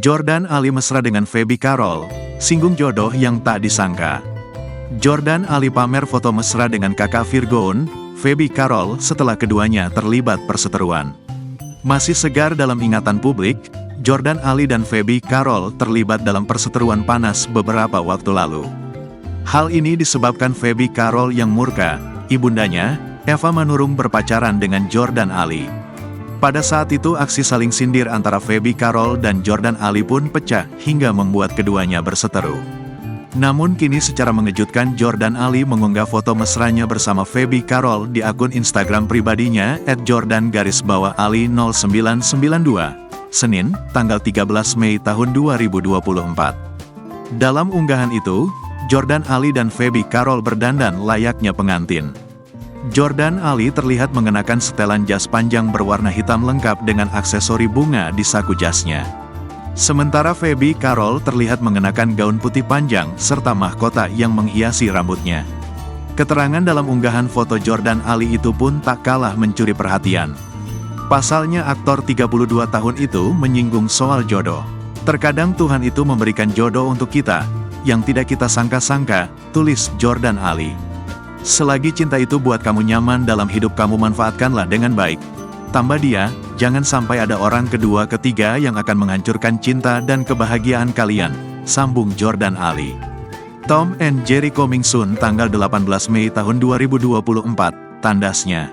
Jordan Ali mesra dengan Feby Carol, singgung jodoh yang tak disangka. Jordan Ali pamer foto mesra dengan kakak Virgoon, Feby Carol setelah keduanya terlibat perseteruan. Masih segar dalam ingatan publik, Jordan Ali dan Feby Carol terlibat dalam perseteruan panas beberapa waktu lalu. Hal ini disebabkan Feby Carol yang murka, ibundanya, Eva Manurung berpacaran dengan Jordan Ali. Pada saat itu aksi saling sindir antara Feby Carol dan Jordan Ali pun pecah hingga membuat keduanya berseteru. Namun kini secara mengejutkan Jordan Ali mengunggah foto mesranya bersama Feby Carol di akun Instagram pribadinya @jordan_ali0992, Senin, tanggal 13 Mei tahun 2024. Dalam unggahan itu, Jordan Ali dan Feby Carol berdandan layaknya pengantin. Jordan Ali terlihat mengenakan setelan jas panjang berwarna hitam lengkap dengan aksesori bunga di saku jasnya. Sementara Feby Carol terlihat mengenakan gaun putih panjang serta mahkota yang menghiasi rambutnya. Keterangan dalam unggahan foto Jordan Ali itu pun tak kalah mencuri perhatian. Pasalnya aktor 32 tahun itu menyinggung soal jodoh. Terkadang Tuhan itu memberikan jodoh untuk kita, yang tidak kita sangka-sangka, tulis Jordan Ali. Selagi cinta itu buat kamu nyaman dalam hidup kamu manfaatkanlah dengan baik. Tambah dia, jangan sampai ada orang kedua ketiga yang akan menghancurkan cinta dan kebahagiaan kalian, sambung Jordan Ali. Tom and Jerry coming soon tanggal 18 Mei tahun 2024, tandasnya.